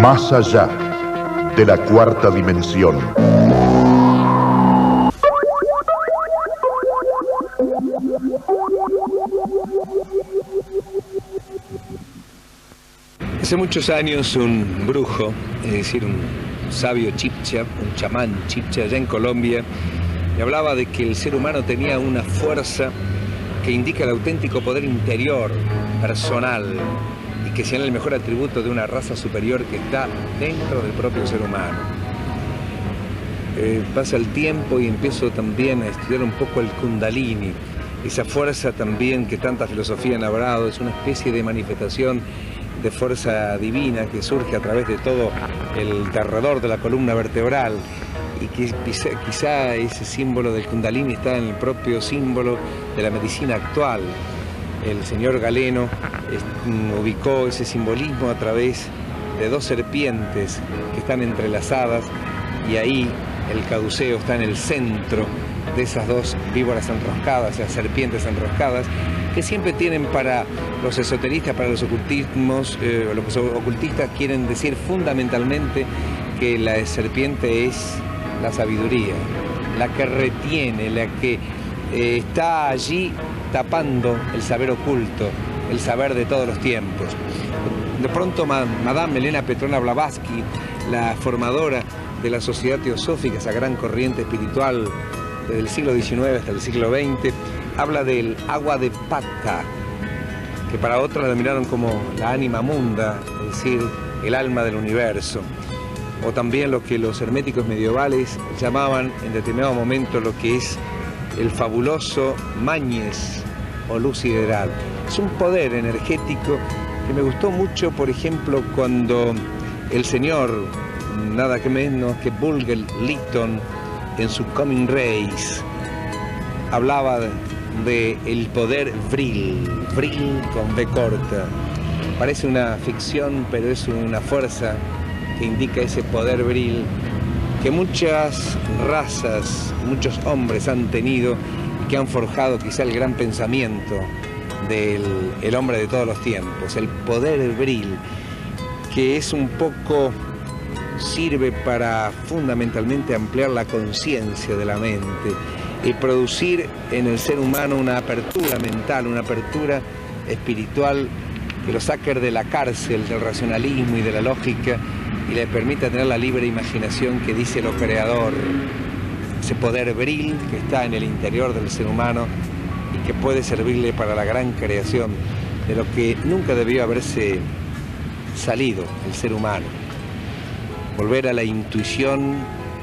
Más allá de la cuarta dimensión. Hace muchos años un brujo, es decir, un sabio chibcha, un chamán chibcha allá en Colombia, le hablaba de que el ser humano tenía una fuerza que indica el auténtico poder interior, personal, y que sea el mejor atributo de una raza superior que está dentro del propio ser humano. Pasa el tiempo y empiezo también a estudiar un poco el Kundalini, esa fuerza también que tanta filosofía han hablado, es una especie de manifestación de fuerza divina que surge a través de todo el derredor de la columna vertebral, y que quizá ese símbolo del Kundalini está en el propio símbolo de la medicina actual. El señor Galeno ubicó ese simbolismo a través de dos serpientes que están entrelazadas, y ahí el caduceo está en el centro de esas dos víboras enroscadas, esas serpientes enroscadas, que siempre tienen para los esoteristas, para los ocultismos, los ocultistas quieren decir fundamentalmente que la serpiente es la sabiduría, la que retiene, la que está allí tapando el saber oculto, el saber de todos los tiempos. De pronto Madame Elena Petrona Blavatsky, la formadora de la Sociedad Teosófica, esa gran corriente espiritual desde el siglo XIX hasta el siglo XX, habla del agua de Pata, que para otros la miraron como la ánima munda, es decir, el alma del universo. O también lo que los herméticos medievales llamaban en determinado momento lo que es el fabuloso Mañez o luz sideral. Es un poder energético que me gustó mucho, por ejemplo, cuando el señor, nada que menos que Bulger Lytton, en su Coming Race, hablaba de el poder Vril con V corta. Parece una ficción, pero es una fuerza que indica ese poder Vril que muchas razas, muchos hombres han tenido y que han forjado quizá el gran pensamiento del hombre de todos los tiempos. El poder Vril, que es un poco, sirve para fundamentalmente ampliar la conciencia de la mente y producir en el ser humano una apertura mental, una apertura espiritual que lo saque de la cárcel del racionalismo y de la lógica y le permita tener la libre imaginación que dice lo creador, ese poder Vril que está en el interior del ser humano y que puede servirle para la gran creación de lo que nunca debió haberse salido el ser humano. Volver a la intuición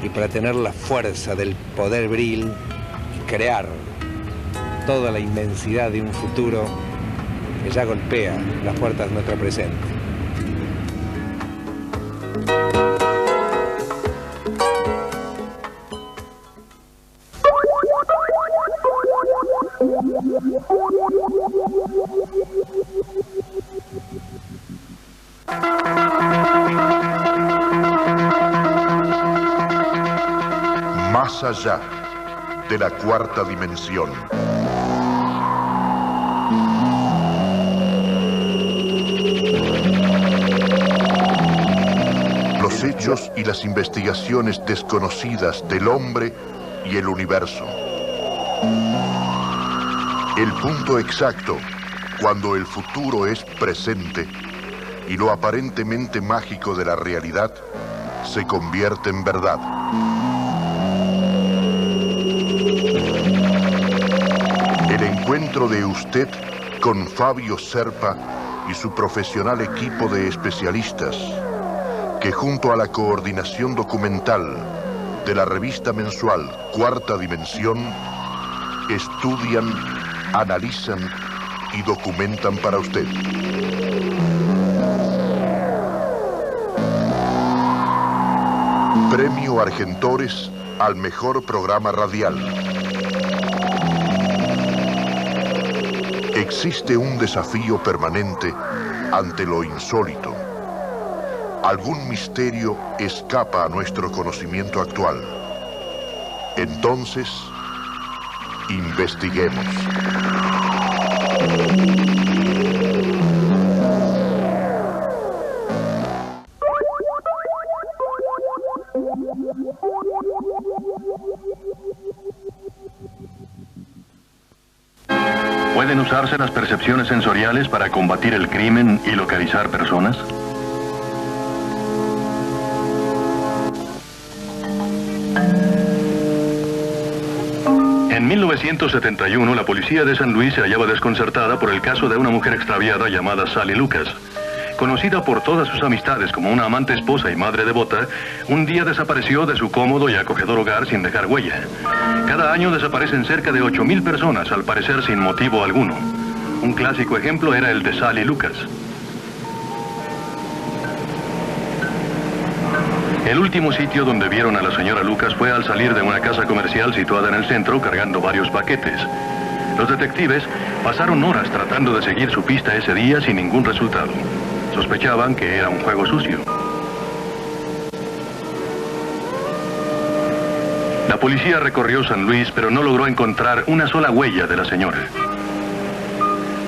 y para tener la fuerza del poder Vril y crear toda la inmensidad de un futuro que ya golpea las puertas de nuestro presente. Más allá de la cuarta dimensión. Los hechos y las investigaciones desconocidas del hombre y el universo. El punto exacto cuando el futuro es presente y lo aparentemente mágico de la realidad se convierte en verdad. El encuentro de usted con Fabio Serpa y su profesional equipo de especialistas que junto a la coordinación documental de la revista mensual Cuarta Dimensión estudian, analizan y documentan para usted. Premio Argentores al mejor programa radial. Existe un desafío permanente ante lo insólito. Algún misterio escapa a nuestro conocimiento actual. Entonces, investiguemos. ¿Pueden usarse las percepciones sensoriales para combatir el crimen y localizar personas? En 1971, la policía de San Luis se hallaba desconcertada por el caso de una mujer extraviada llamada Sally Lucas. Conocida por todas sus amistades como una amante esposa y madre devota, un día desapareció de su cómodo y acogedor hogar sin dejar huella. Cada año desaparecen cerca de 8,000 personas, al parecer sin motivo alguno. Un clásico ejemplo era el de Sally Lucas. El último sitio donde vieron a la señora Lucas fue al salir de una casa comercial situada en el centro cargando varios paquetes. Los detectives pasaron horas tratando de seguir su pista ese día sin ningún resultado. Sospechaban que era un juego sucio. La policía recorrió San Luis, pero no logró encontrar una sola huella de la señora.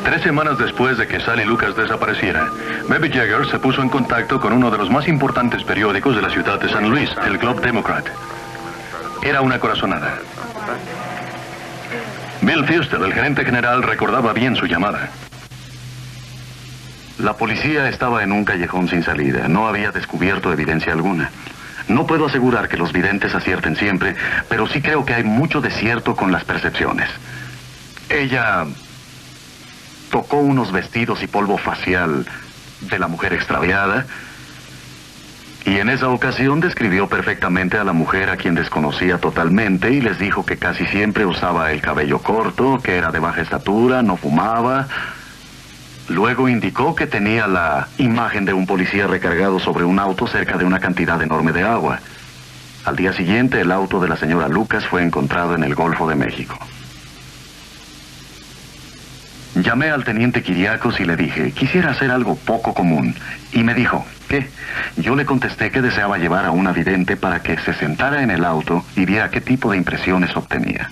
3 semanas después de que Sally Lucas desapareciera, Bebe Jagger se puso en contacto con uno de los más importantes periódicos de la ciudad de San Luis, el Globe Democrat. Era una corazonada. Bill Fuster, el gerente general, recordaba bien su llamada. La policía estaba en un callejón sin salida. No había descubierto evidencia alguna. No puedo asegurar que los videntes acierten siempre, pero sí creo que hay mucho desierto con las percepciones. Ella tocó unos vestidos y polvo facial de la mujer extraviada, y en esa ocasión describió perfectamente a la mujer a quien desconocía totalmente y les dijo que casi siempre usaba el cabello corto, que era de baja estatura, no fumaba. Luego indicó que tenía la imagen de un policía recargado sobre un auto cerca de una cantidad enorme de agua. Al día siguiente, el auto de la señora Lucas fue encontrado en el Golfo de México. Llamé al teniente Kiriakos y le dije, quisiera hacer algo poco común. Y me dijo, ¿qué? Yo le contesté que deseaba llevar a una vidente para que se sentara en el auto y viera qué tipo de impresiones obtenía.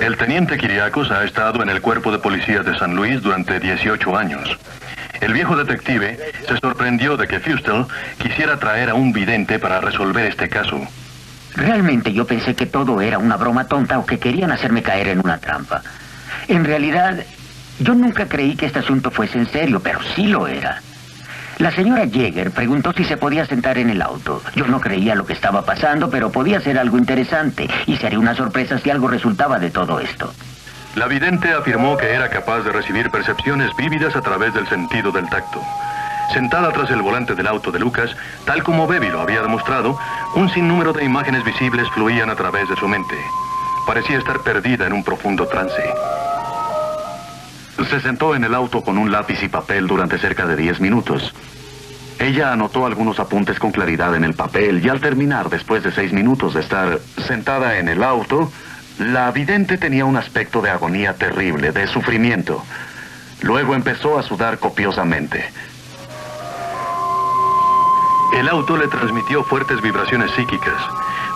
El teniente Kiriakos ha estado en el cuerpo de policía de San Luis durante 18 años. El viejo detective se sorprendió de que Fuster quisiera traer a un vidente para resolver este caso. Realmente yo pensé que todo era una broma tonta o que querían hacerme caer en una trampa. En realidad, yo nunca creí que este asunto fuese en serio, pero sí lo era. La señora Jagger preguntó si se podía sentar en el auto. Yo no creía lo que estaba pasando, pero podía ser algo interesante y sería una sorpresa si algo resultaba de todo esto. La vidente afirmó que era capaz de recibir percepciones vívidas a través del sentido del tacto. Sentada tras el volante del auto de Lucas, tal como Bebe lo había demostrado, un sinnúmero de imágenes visibles fluían a través de su mente. Parecía estar perdida en un profundo trance. Se sentó en el auto con un lápiz y papel durante cerca de 10 minutos. Ella anotó algunos apuntes con claridad en el papel y al terminar, después de 6 minutos de estar sentada en el auto, la vidente tenía un aspecto de agonía terrible, de sufrimiento. Luego empezó a sudar copiosamente. El auto le transmitió fuertes vibraciones psíquicas.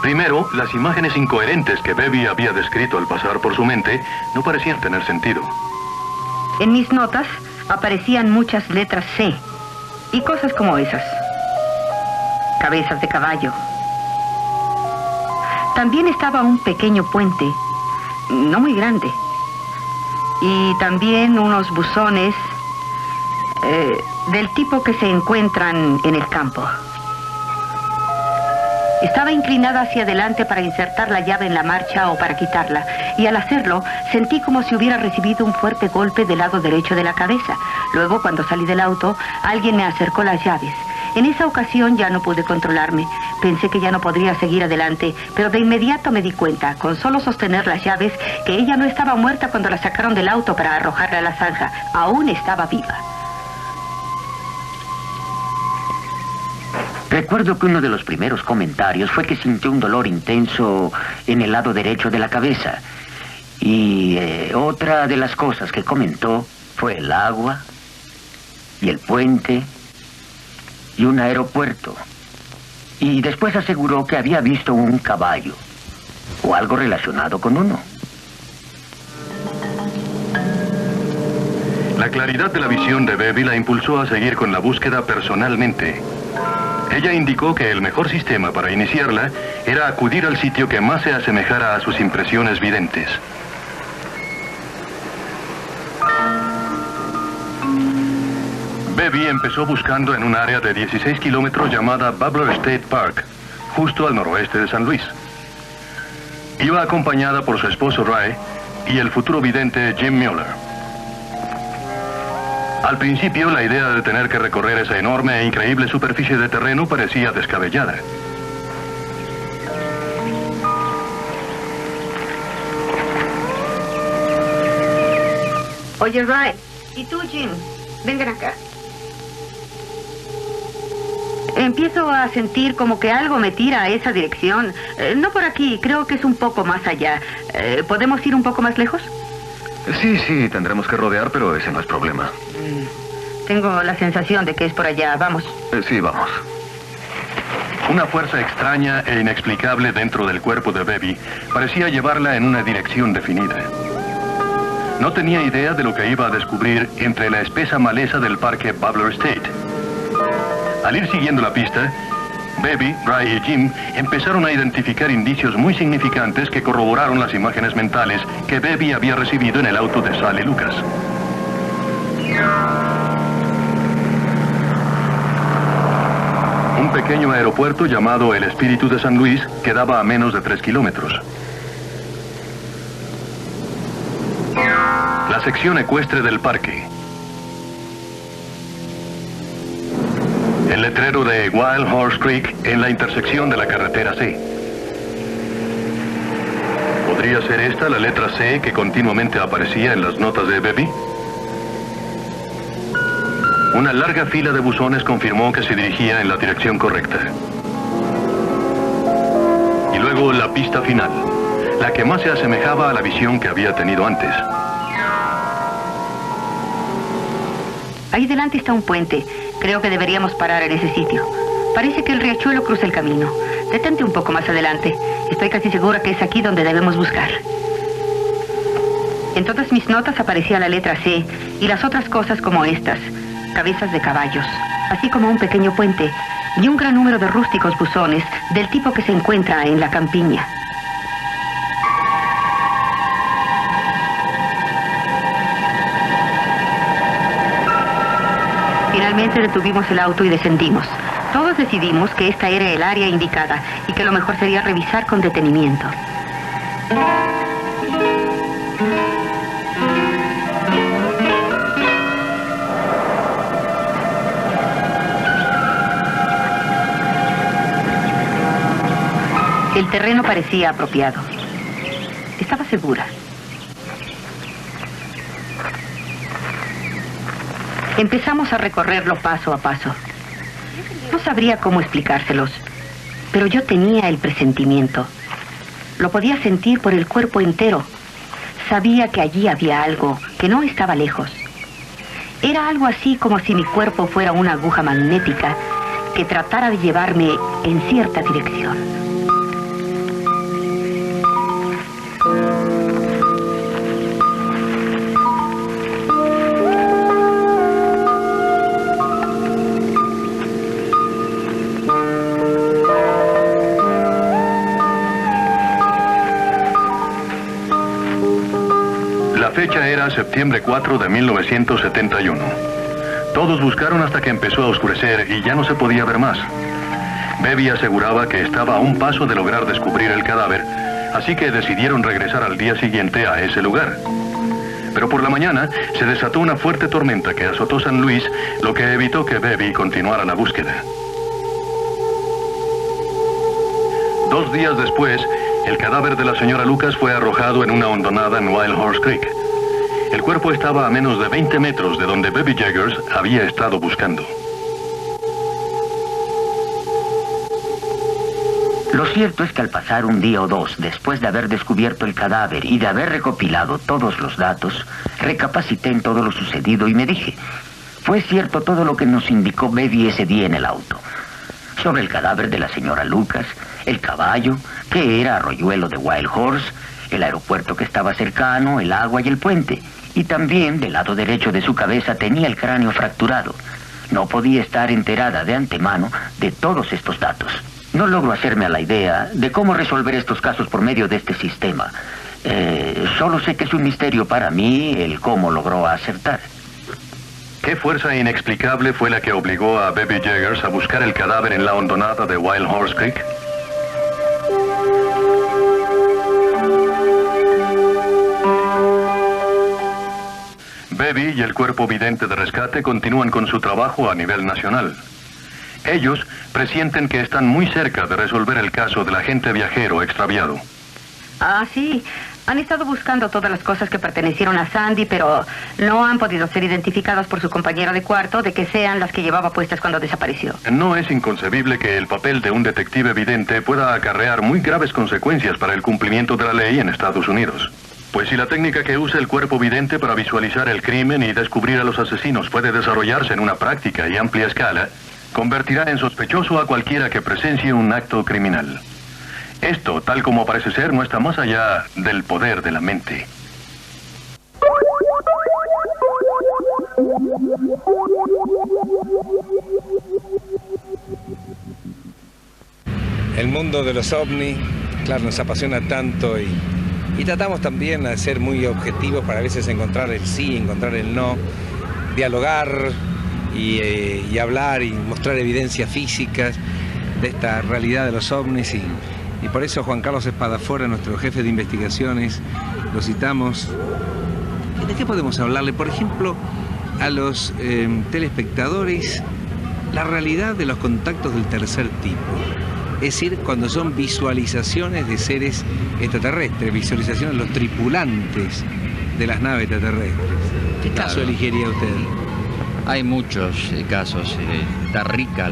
Primero, las imágenes incoherentes que Bebe había descrito al pasar por su mente no parecían tener sentido. En mis notas aparecían muchas letras C y cosas como esas. Cabezas de caballo. También estaba un pequeño puente, no muy grande. Y también unos buzones del tipo que se encuentran en el campo. Estaba inclinada hacia adelante para insertar la llave en la marcha o para quitarla, y al hacerlo sentí como si hubiera recibido un fuerte golpe del lado derecho de la cabeza. Luego, cuando salí del auto, alguien me acercó las llaves. En esa ocasión ya no pude controlarme. Pensé que ya no podría seguir adelante, pero de inmediato me di cuenta, con solo sostener las llaves, que ella no estaba muerta cuando la sacaron del auto para arrojarla a la zanja. Aún estaba viva. Recuerdo que uno de los primeros comentarios fue que sintió un dolor intenso en el lado derecho de la cabeza. Y otra de las cosas que comentó fue el agua, y el puente, y un aeropuerto. Y después aseguró que había visto un caballo, o algo relacionado con uno. La claridad de la visión de Bebe la impulsó a seguir con la búsqueda personalmente. Ella indicó que el mejor sistema para iniciarla era acudir al sitio que más se asemejara a sus impresiones videntes. Bebby empezó buscando en un área de 16 kilómetros llamada Butler State Park, justo al noroeste de San Luis. Iba acompañada por su esposo Ray y el futuro vidente Jim Mueller. Al principio, la idea de tener que recorrer esa enorme e increíble superficie de terreno parecía descabellada. Oye, Ray, ¿y tú, Jim? Vengan acá. Empiezo a sentir como que algo me tira a esa dirección. No por aquí, creo que es un poco más allá. ¿Podemos ir un poco más lejos? Sí, tendremos que rodear, pero ese no es problema. Tengo la sensación de que es por allá. Vamos. Sí, vamos. Una fuerza extraña e inexplicable dentro del cuerpo de Bebby parecía llevarla en una dirección definida. No tenía idea de lo que iba a descubrir entre la espesa maleza del parque Butler State. Al ir siguiendo la pista, Bebby, Ray y Jim empezaron a identificar indicios muy significantes que corroboraron las imágenes mentales que Bebby había recibido en el auto de Sally Lucas. Un pequeño aeropuerto llamado El Espíritu de San Luis quedaba a menos de 3 kilómetros. La sección ecuestre del parque. El letrero de Wild Horse Creek en la intersección de la carretera C. ¿Podría ser esta la letra C que continuamente aparecía en las notas de Bebby? Una larga fila de buzones confirmó que se dirigía en la dirección correcta. Y luego la pista final, la que más se asemejaba a la visión que había tenido antes. Ahí delante está un puente. Creo que deberíamos parar en ese sitio. Parece que el riachuelo cruza el camino. Detente un poco más adelante. Estoy casi segura que es aquí donde debemos buscar. En todas mis notas aparecía la letra C y las otras cosas como estas. Cabezas de caballos, así como un pequeño puente y un gran número de rústicos buzones del tipo que se encuentra en la campiña. Finalmente detuvimos el auto y descendimos. Todos decidimos que esta era el área indicada y que lo mejor sería revisar con detenimiento. El terreno parecía apropiado. Estaba segura. Empezamos a recorrerlo paso a paso. No sabría cómo explicárselos, pero yo tenía el presentimiento. Lo podía sentir por el cuerpo entero. Sabía que allí había algo, que no estaba lejos. Era algo así como si mi cuerpo fuera una aguja magnética que tratara de llevarme en cierta dirección. La fecha era septiembre 4 de 1971. Todos buscaron hasta que empezó a oscurecer y ya no se podía ver más. Bebby aseguraba que estaba a un paso de lograr descubrir el cadáver, así que decidieron regresar al día siguiente a ese lugar. Pero por la mañana se desató una fuerte tormenta que azotó San Luis, lo que evitó que Bebby continuara la búsqueda. 2 días después, el cadáver de la señora Lucas fue arrojado en una hondonada en Wild Horse Creek. El cuerpo estaba a menos de 20 metros de donde Bebby Jaggers había estado buscando. Lo cierto es que al pasar un día o dos después de haber descubierto el cadáver y de haber recopilado todos los datos, recapacité en todo lo sucedido y me dije, fue cierto todo lo que nos indicó Bebby ese día en el auto. Sobre el cadáver de la señora Lucas, el caballo, que era arroyuelo de Wild Horse, el aeropuerto que estaba cercano, el agua y el puente. Y también del lado derecho de su cabeza tenía el cráneo fracturado. No podía estar enterada de antemano de todos estos datos. No logro hacerme a la idea de cómo resolver estos casos por medio de este sistema. Solo sé que es un misterio para mí el cómo logró acertar. ¿Qué fuerza inexplicable fue la que obligó a Baby Jaggers a buscar el cadáver en la hondonada de Wild Horse Creek? Baby y el Cuerpo Vidente de Rescate continúan con su trabajo a nivel nacional. Ellos presienten que están muy cerca de resolver el caso del agente viajero extraviado. Ah, sí. Han estado buscando todas las cosas que pertenecieron a Sandy, pero no han podido ser identificadas por su compañero de cuarto de que sean las que llevaba puestas cuando desapareció. No es inconcebible que el papel de un detective vidente pueda acarrear muy graves consecuencias para el cumplimiento de la ley en Estados Unidos. Pues si la técnica que usa el cuerpo vidente para visualizar el crimen y descubrir a los asesinos puede desarrollarse en una práctica y amplia escala, convertirá en sospechoso a cualquiera que presencie un acto criminal. Esto, tal como parece ser, no está más allá del poder de la mente. El mundo de los ovnis, claro, nos apasiona tanto y tratamos también de ser muy objetivos para a veces encontrar el sí, encontrar el no, dialogar y hablar y mostrar evidencias físicas de esta realidad de los ovnis y por eso Juan Carlos Espadafora, nuestro jefe de investigaciones, lo citamos. ¿De qué podemos hablarle? Por ejemplo, a los telespectadores, la realidad de los contactos del tercer tipo. Es decir, cuando son visualizaciones de seres extraterrestres, visualizaciones de los tripulantes de las naves extraterrestres. ¿Qué caso elegiría usted? Hay muchos casos. Está rica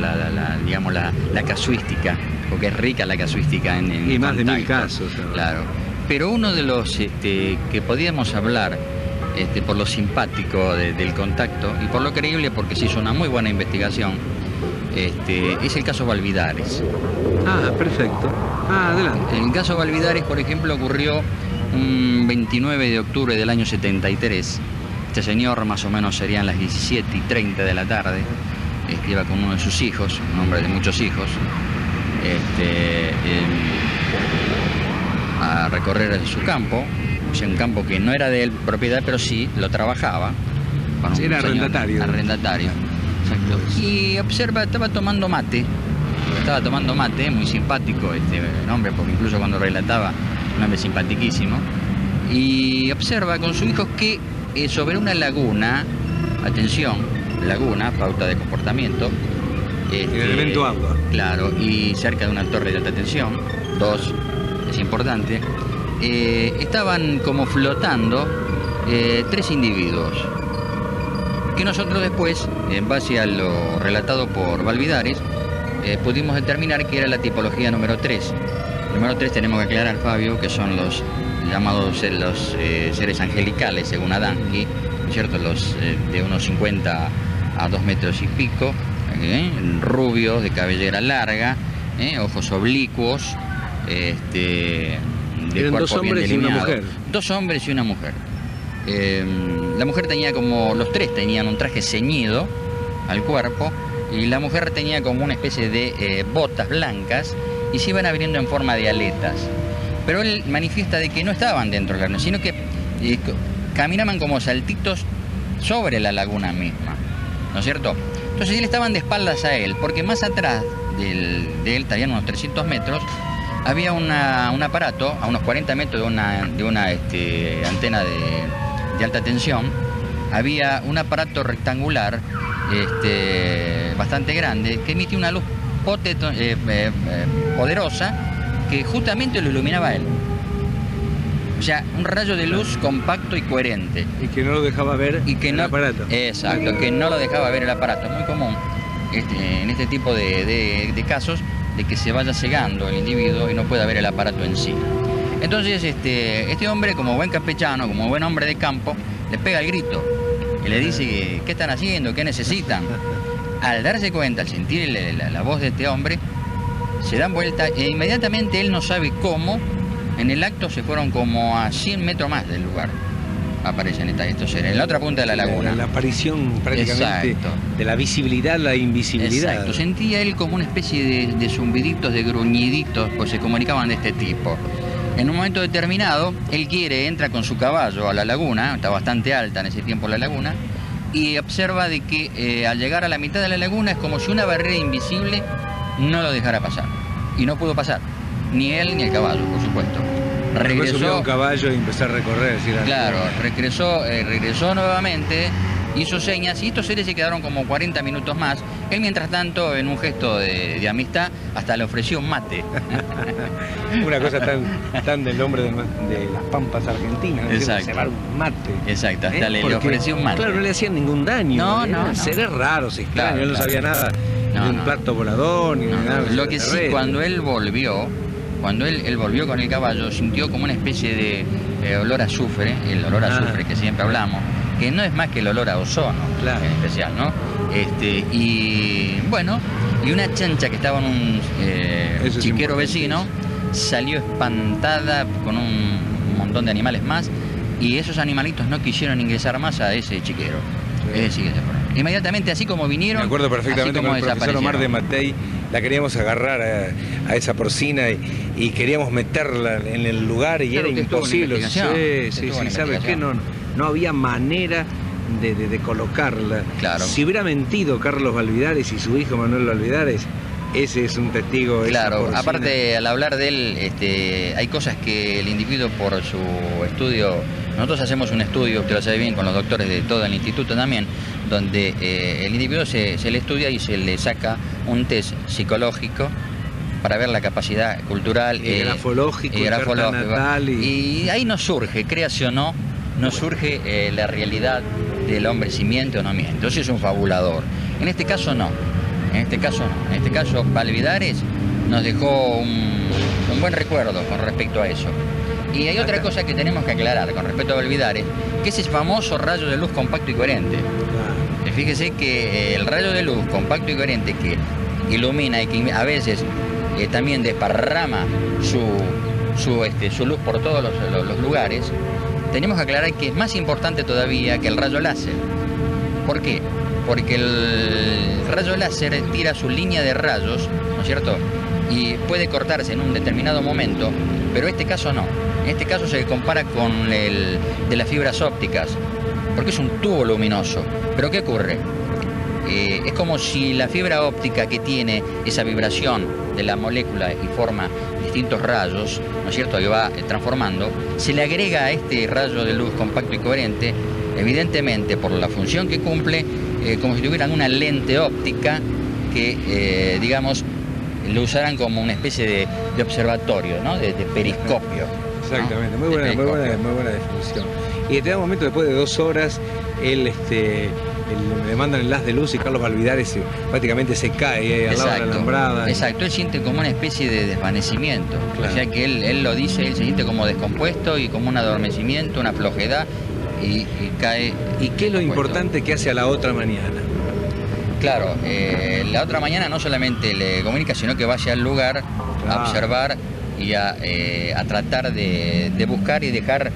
digamos, la casuística, porque es rica la casuística en y más contacto. de 1000 casos. ¿Sabes? Claro. Pero uno de los que podíamos hablar por lo simpático del contacto y por lo creíble, porque se hizo una muy buena investigación, es el caso Valvidares. Ah, perfecto. Adelante. El caso Valvidares, por ejemplo, ocurrió un 29 de octubre del año 73. Este señor, más o menos serían las 17:30 de la tarde, iba con uno de sus hijos, un hombre de muchos hijos, a recorrer su campo, o sea, un campo que no era de él propiedad, pero sí lo trabajaba. Bueno, sí, era arrendatario. Arrendatario, exacto. Y observa, estaba tomando mate, muy simpático el hombre, porque incluso cuando relataba, un hombre simpaticísimo, y observa con su hijo que sobre una laguna, atención, laguna, pauta de comportamiento, el elemento agua. Claro, y cerca de una torre de alta tensión, 2, es importante, estaban como flotando 3 individuos, que nosotros después, en base a lo relatado por Valvidares, pudimos determinar que era la tipología número 3. Número 3 tenemos que aclarar, Fabio, que son los llamados los seres angelicales, según Adamski, ¿cierto? Los de unos 50 a 2 metros y pico, rubios, de cabellera larga, ojos oblicuos, de eran cuerpo 2 hombres bien y una delineado. mujer. 2 hombres y una mujer. La mujer tenía como, los 3 tenían un traje ceñido al cuerpo, y la mujer tenía como una especie de botas blancas y se iban abriendo en forma de aletas. Pero él manifiesta de que no estaban dentro de la laguna, sino que caminaban como saltitos sobre la laguna misma, ¿no es cierto? Entonces él estaban de espaldas a él, porque más atrás de él, estarían unos 300 metros, había un aparato, a unos 40 metros de una antena de alta tensión, había un aparato rectangular bastante grande que emitía una luz poderosa que justamente lo iluminaba a él. O sea, un rayo de luz compacto y coherente. Y que no lo dejaba ver el aparato. Exacto, que no lo dejaba ver el aparato. Es muy común en este tipo de casos de que se vaya cegando el individuo y no pueda ver el aparato en sí. Entonces este hombre, como buen campechano, como buen hombre de campo, le pega el grito y le dice qué están haciendo, qué necesitan. Al darse cuenta, al sentir la voz de este hombre, se dan vuelta e inmediatamente él no sabe cómo, en el acto se fueron como a 100 metros más del lugar. Aparecen estos seres, en la otra punta de la laguna. La aparición prácticamente. Exacto. De la visibilidad, la invisibilidad. Exacto, sentía él como una especie de zumbiditos, de gruñiditos, pues se comunicaban de este tipo. En un momento determinado, él entra con su caballo a la laguna, está bastante alta en ese tiempo la laguna, y observa de que al llegar a la mitad de la laguna es como si una barrera invisible no lo dejara pasar. Y no pudo pasar, ni él ni el caballo, por supuesto. Regresó a un caballo y empezó a recorrer. Claro, regresó nuevamente, hizo señas y estos seres se quedaron como 40 minutos más. Él, mientras tanto, en un gesto de amistad, hasta le ofreció un mate. Una cosa tan del hombre de las pampas argentinas. Exacto. Cebar un mate. Exacto, hasta le ofreció un mate. Claro, no le hacían ningún daño. No. Seres raros, extraños. Él no sabía nada de un plato volador ni nada. Lo que sí, cuando él volvió, él volvió con el caballo, sintió como una especie de olor a azufre, el olor a azufre que siempre hablamos, que no es más que el olor a ozono, en especial, ¿no? Y bueno, y una chancha que estaba en un chiquero vecino salió espantada con un montón de animales más, y esos animalitos no quisieron ingresar más a ese chiquero. Es decir, inmediatamente, así como vinieron, me acuerdo perfectamente con el profesor Omar de Matei, la queríamos agarrar a esa porcina y queríamos meterla en el lugar y era imposible. Sí, ¿sabe qué? No había manera de colocarla. Claro. Si hubiera mentido Carlos Valvidares y su hijo Manuel Valvidares, ese es un testigo. Claro, aparte, al hablar de él, hay cosas que el individuo, por su estudio, nosotros hacemos un estudio, usted lo sabe bien, con los doctores de todo el instituto también, donde el individuo se le estudia y se le saca un test psicológico para ver la capacidad cultural, grafológico, natal, y ahí nos surge, créase o no, nos surge la realidad del hombre, si miente o no miente. Entonces es un fabulador. En este caso no. En este caso Valvidares nos dejó un buen recuerdo con respecto a eso. Y hay otra cosa que tenemos que aclarar con respecto a Valvidares, que es ese famoso rayo de luz compacto y coherente. Fíjese que el rayo de luz compacto y coherente que ilumina y que a veces también desparrama su luz por todos los lugares, tenemos que aclarar que es más importante todavía que el rayo láser. ¿Por qué? Porque el rayo láser tira su línea de rayos, ¿no es cierto? Y puede cortarse en un determinado momento, pero en este caso no. En este caso se compara con el de las fibras ópticas, porque es un tubo luminoso. ¿Pero qué ocurre? Es como si la fibra óptica, que tiene esa vibración de la molécula y forma distintos rayos, ¿no es cierto?, que va transformando, se le agrega a este rayo de luz compacto y coherente, evidentemente por la función que cumple, como si tuvieran una lente óptica que, digamos, lo usarán como una especie de observatorio, ¿no?, de periscopio. Exactamente, ¿no? muy buena definición. Y en determinado momento, después de 2 horas, él le mandan el haz de luz y Carlos Valvidares prácticamente se cae al lado de la alambrada. Exacto, él siente como una especie de desvanecimiento. Claro. O sea que él lo dice, él se siente como descompuesto y como un adormecimiento, una flojedad, y cae. ¿Y qué es lo importante que hace a la otra mañana? Claro, la otra mañana no solamente le comunica, sino que vaya al lugar a observar y a tratar de buscar y dejar,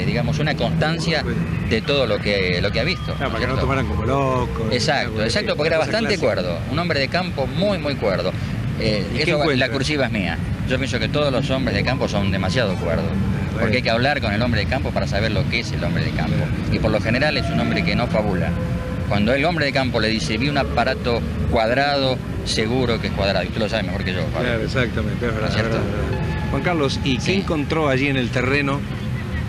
digamos, una constancia de todo lo que ha visto. Claro, para que no tomaran como locos. Exacto, porque era bastante cuerdo, un hombre de campo muy cuerdo. La cursiva es mía. Yo pienso que todos los hombres de campo son demasiado cuerdos, porque hay que hablar con el hombre de campo para saber lo que es el hombre de campo. Y por lo general es un hombre que no fabula. Cuando el hombre de campo le dice, vi un aparato cuadrado, seguro que es cuadrado. Y usted lo sabe mejor que yo, Pablo. Claro, exactamente, es verdad, ¿cierto? Juan Carlos, ¿y qué encontró allí en el terreno?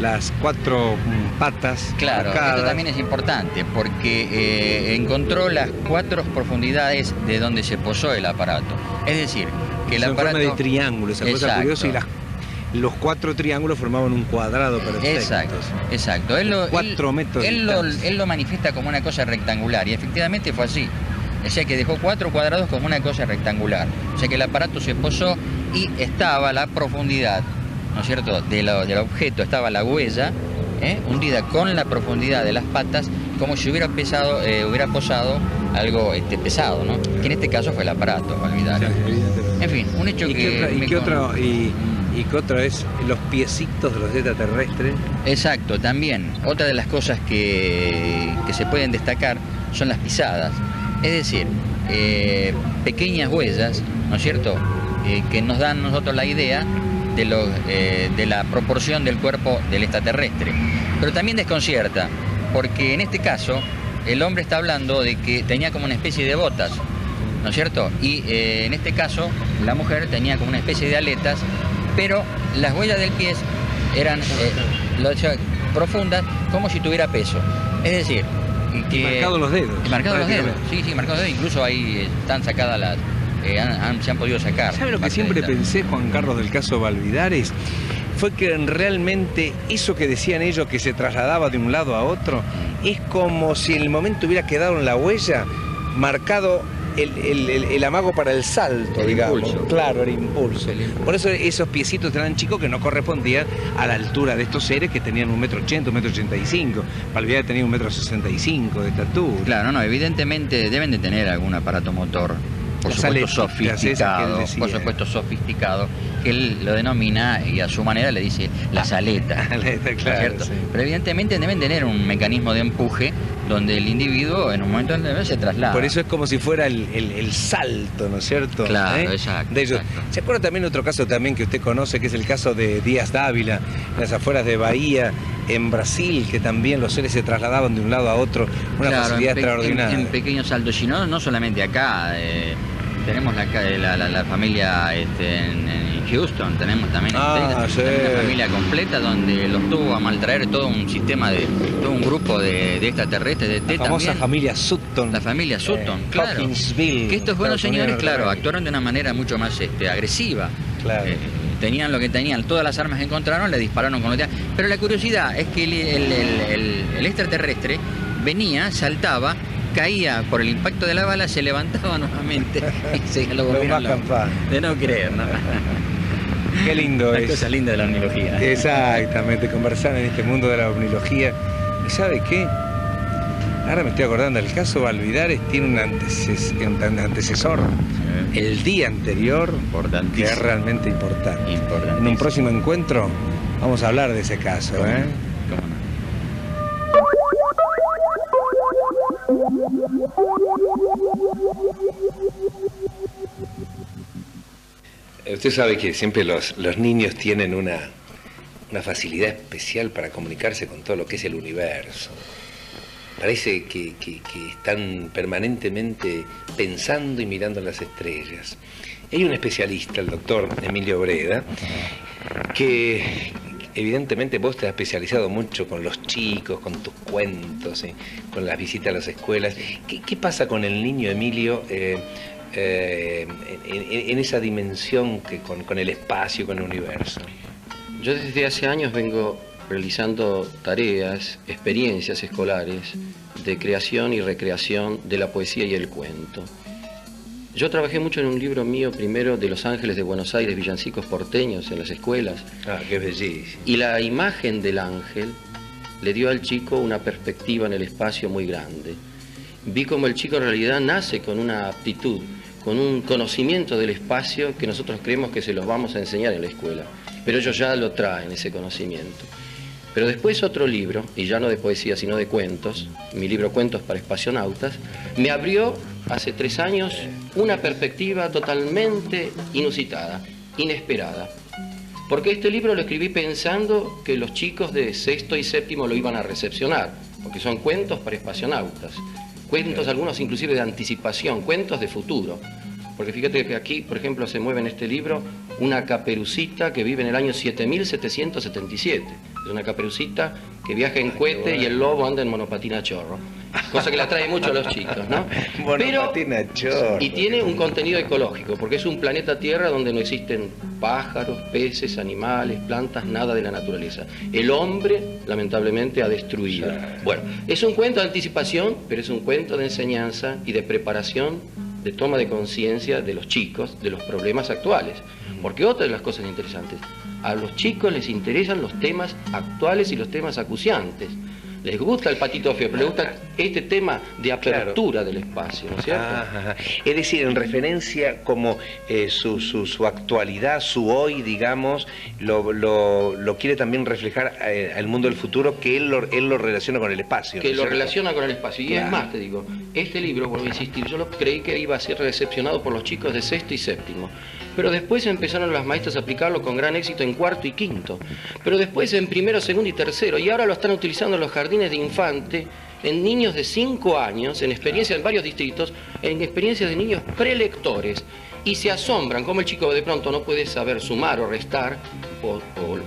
Las 4 patas. Claro, esto también es importante, porque encontró las 4 profundidades de donde se posó el aparato. Es decir, que el aparato... en forma de triángulo, esa cosa curiosa, y los 4 triángulos formaban un cuadrado perfecto. Exacto. 4 metros. Él lo manifiesta como una cosa rectangular, y efectivamente fue así. O sea que dejó 4 cuadrados como una cosa rectangular. O sea que el aparato se posó y estaba la profundidad, ¿no es cierto?, del objeto, estaba la huella hundida con la profundidad de las patas, como si hubiera posado algo pesado, ¿no? Que en este caso fue el aparato, olvidar. En fin, un hecho ¿Y qué otra es los piecitos de los extraterrestres? Exacto, también. Otra de las cosas que se pueden destacar son las pisadas. Es decir, pequeñas huellas, ¿no es cierto?, que nos dan a nosotros la idea de la proporción del cuerpo del extraterrestre. Pero también desconcierta, porque en este caso el hombre está hablando de que tenía como una especie de botas, ¿no es cierto? Y en este caso la mujer tenía como una especie de aletas, pero las huellas del pie eran profundas, como si tuviera peso. Es decir, que... Marcados los dedos. Marcados los dedos, sí, marcados los dedos. Incluso ahí están sacadas las... se han podido sacar. ¿Sabe lo que siempre pensé, Juan Carlos, del caso Valvidares? Fue que realmente eso que decían ellos, que se trasladaba de un lado a otro, es como si en el momento hubiera quedado en la huella marcado el amago para el salto, digamos. Impulso. Claro, el impulso. Por eso esos piecitos eran chicos que no correspondían a la altura de estos seres que tenían 1,80 m, 1,85 m. Valvidares tenía 1,65 m de estatura. Claro, no, evidentemente deben de tener algún aparato motor, por supuesto sofisticado, que él lo denomina y a su manera le dice las aletas, claro, ¿cierto? sí. Pero evidentemente deben tener un mecanismo de empuje donde el individuo en un momento se traslada. Por eso es como si fuera el salto, ¿no es cierto? Claro, exacto, de ellos. exacto. ¿Se acuerda también otro caso también que usted conoce, que es el caso de Díaz Dávila, en las afueras de Bahía, en Brasil, que también los seres se trasladaban de un lado a otro, una facilidad extraordinaria? En pequeños saltos, sino no solamente acá. Tenemos la familia en Houston, tenemos también una familia completa donde los tuvo a maltraer todo un sistema todo un grupo de extraterrestres. La famosa familia Sutton. La familia Sutton, claro. Hopkinsville, que estos buenos señores, claro, claro, actuaron de una manera mucho más agresiva. Claro. Tenían lo que tenían, todas las armas que encontraron, le dispararon con lo que tenían. Pero la curiosidad es que el extraterrestre venía, saltaba, caía por el impacto de la bala, se levantaba nuevamente y se lo volvieron de no creer, ¿no? Qué lindo es. Es. Cosa linda de la omnilogía. Exactamente, conversar en este mundo de la omnilogía. ¿Y sabe qué? Ahora me estoy acordando, el caso Valvidares tiene un antecesor. El día anterior, que es realmente importante. En un próximo encuentro vamos a hablar de ese caso, ¿eh? ¿Cómo no? Usted sabe que siempre los niños tienen una facilidad especial para comunicarse con todo lo que es el universo. Parece que están permanentemente pensando y mirando las estrellas. Hay un especialista, el doctor Emilio Breda, que evidentemente vos te has especializado mucho con los chicos, con tus cuentos, con las visitas a las escuelas. ¿Qué pasa con el niño Emilio en esa dimensión con el espacio, con el universo? Yo desde hace años vengo realizando tareas, experiencias escolares de creación y recreación de la poesía y el cuento. Yo trabajé mucho en un libro mío primero de Los Ángeles de Buenos Aires, villancicos porteños en las escuelas. Ah, qué bellísimo. Y la imagen del ángel le dio al chico una perspectiva en el espacio muy grande. Vi como el chico en realidad nace con una aptitud, con un conocimiento del espacio que nosotros creemos que se los vamos a enseñar en la escuela. Pero ellos ya lo traen, ese conocimiento. Pero después otro libro, y ya no de poesía sino de cuentos, mi libro Cuentos para Espacionautas, me abrió hace 3 años una perspectiva totalmente inusitada, inesperada. Porque este libro lo escribí pensando que los chicos de 6º y 7º lo iban a recepcionar, porque son cuentos para espacionautas, cuentos algunos inclusive de anticipación, cuentos de futuro. Porque fíjate que aquí, por ejemplo, se mueve en este libro una caperucita que vive en el año 7777. Es una caperucita que viaja en cohete y el lobo anda en monopatina chorro. Cosa que le atrae mucho a los chicos, ¿no? Monopatina chorro. Y tiene un contenido ecológico, porque es un planeta Tierra donde no existen pájaros, peces, animales, plantas, nada de la naturaleza. El hombre, lamentablemente, ha destruido. Bueno, es un cuento de anticipación, pero es un cuento de enseñanza y de preparación, de toma de conciencia de los chicos, de los problemas actuales. Porque otra de las cosas interesantes, a los chicos les interesan los temas actuales y los temas acuciantes. Les gusta el patito feo, pero les gusta este tema de apertura del espacio, ¿no es cierto? Ajá. Es decir, en referencia como su actualidad, su hoy, digamos, lo quiere también reflejar al mundo del futuro, que él lo relaciona con el espacio. Que ¿no? lo relaciona con el espacio. Y es más, te digo, este libro, vuelvo a insistir, yo creí que iba a ser recepcionado por los chicos de 6º y 7º. pero después empezaron las maestras a aplicarlo con gran éxito en cuarto y quinto, pero después en primero, segundo y tercero, y ahora lo están utilizando en los jardines de infante, en niños de 5 años, en experiencias en varios distritos, en experiencias de niños prelectores, y se asombran como el chico de pronto no puede saber sumar o restar o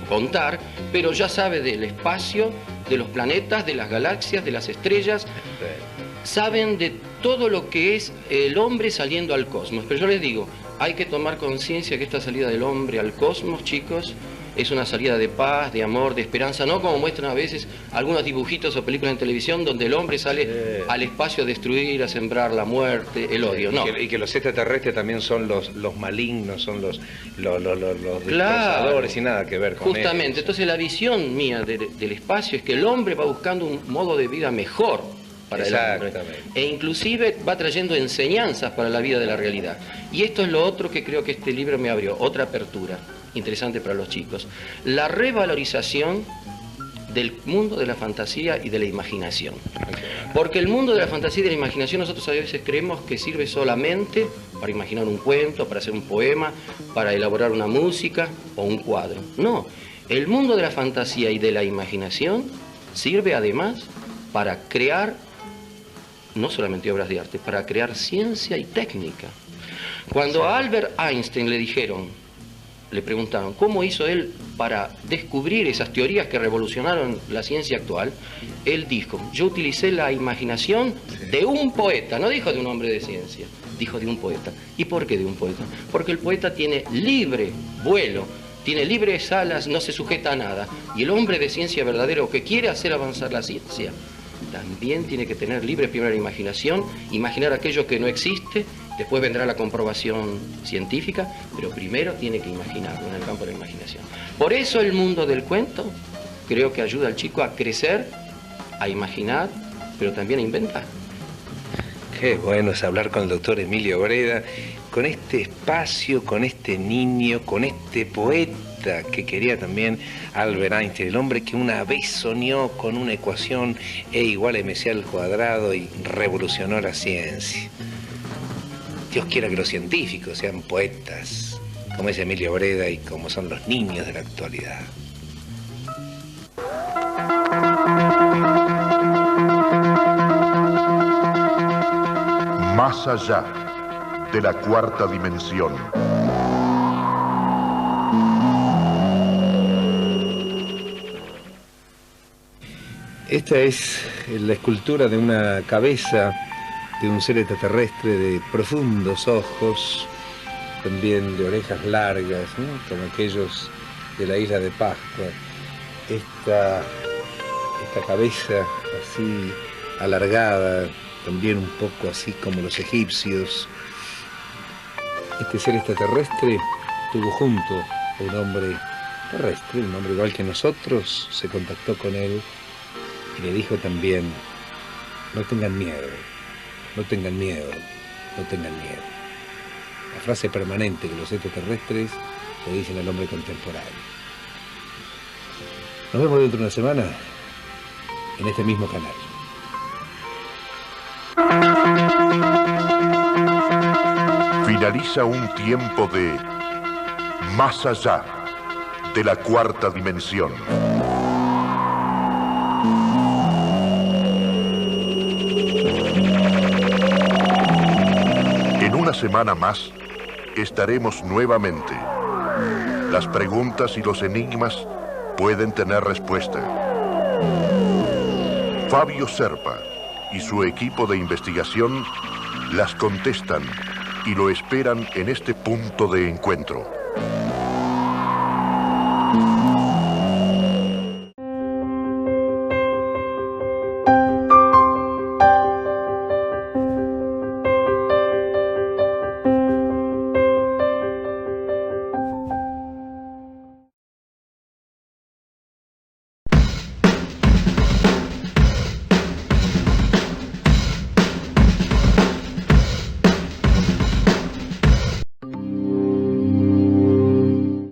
contar, pero ya sabe del espacio, de los planetas, de las galaxias, de las estrellas, saben de todo lo que es el hombre saliendo al cosmos. Pero yo les digo, hay que tomar conciencia que esta salida del hombre al cosmos, chicos, es una salida de paz, de amor, de esperanza, no como muestran a veces algunos dibujitos o películas en televisión donde el hombre sale al espacio a destruir, a sembrar la muerte, el odio. No. Y que los extraterrestres también son los malignos, son los Claro, destrozadores y nada que ver con justamente. ellos. Entonces la visión mía del espacio es que el hombre va buscando un modo de vida mejor para el hombre. E inclusive va trayendo enseñanzas para la vida de la realidad. Y esto es lo otro que creo que este libro me abrió, otra apertura interesante para los chicos. La revalorización del mundo de la fantasía y de la imaginación. Porque el mundo de la fantasía y de la imaginación nosotros a veces creemos que sirve solamente para imaginar un cuento, para hacer un poema, para elaborar una música o un cuadro. No, el mundo de la fantasía y de la imaginación sirve además para crear no solamente obras de arte, para crear ciencia y técnica. Cuando a Albert Einstein le preguntaron cómo hizo él para descubrir esas teorías que revolucionaron la ciencia actual, él dijo, yo utilicé la imaginación de un poeta, no dijo de un hombre de ciencia, dijo de un poeta. ¿Y por qué de un poeta? Porque el poeta tiene libre vuelo, tiene libres alas, no se sujeta a nada. Y el hombre de ciencia verdadero que quiere hacer avanzar la ciencia, también tiene que tener libre primera imaginación, imaginar aquello que no existe. Después vendrá la comprobación científica, pero primero tiene que imaginarlo en el campo de la imaginación. Por eso el mundo del cuento creo que ayuda al chico a crecer, a imaginar, pero también a inventar. Qué bueno es hablar con el doctor Emilio Breda, con este espacio, con este niño, con este poeta que quería también Albert Einstein, el hombre que una vez soñó con una ecuación E igual a mc al cuadrado y revolucionó la ciencia. Dios quiera que los científicos sean poetas, como es Emilio Breda y como son los niños de la actualidad. Más allá de la cuarta dimensión. Esta es la escultura de una cabeza de un ser extraterrestre de profundos ojos, también de orejas largas, ¿no? Como aquellos de la isla de Pascua. Esta cabeza así alargada, también un poco así como los egipcios. Este ser extraterrestre tuvo junto a un hombre terrestre, un hombre igual que nosotros, se contactó con él y le dijo también, no tengan miedo. No tengan miedo, no tengan miedo. La frase permanente que los extraterrestres le dicen al hombre contemporáneo. Nos vemos dentro de una semana en este mismo canal. Finaliza un tiempo de Más allá de la cuarta dimensión. Una semana más estaremos nuevamente. Las preguntas y los enigmas pueden tener respuesta. Fabio Serpa y su equipo de investigación las contestan y lo esperan en este punto de encuentro.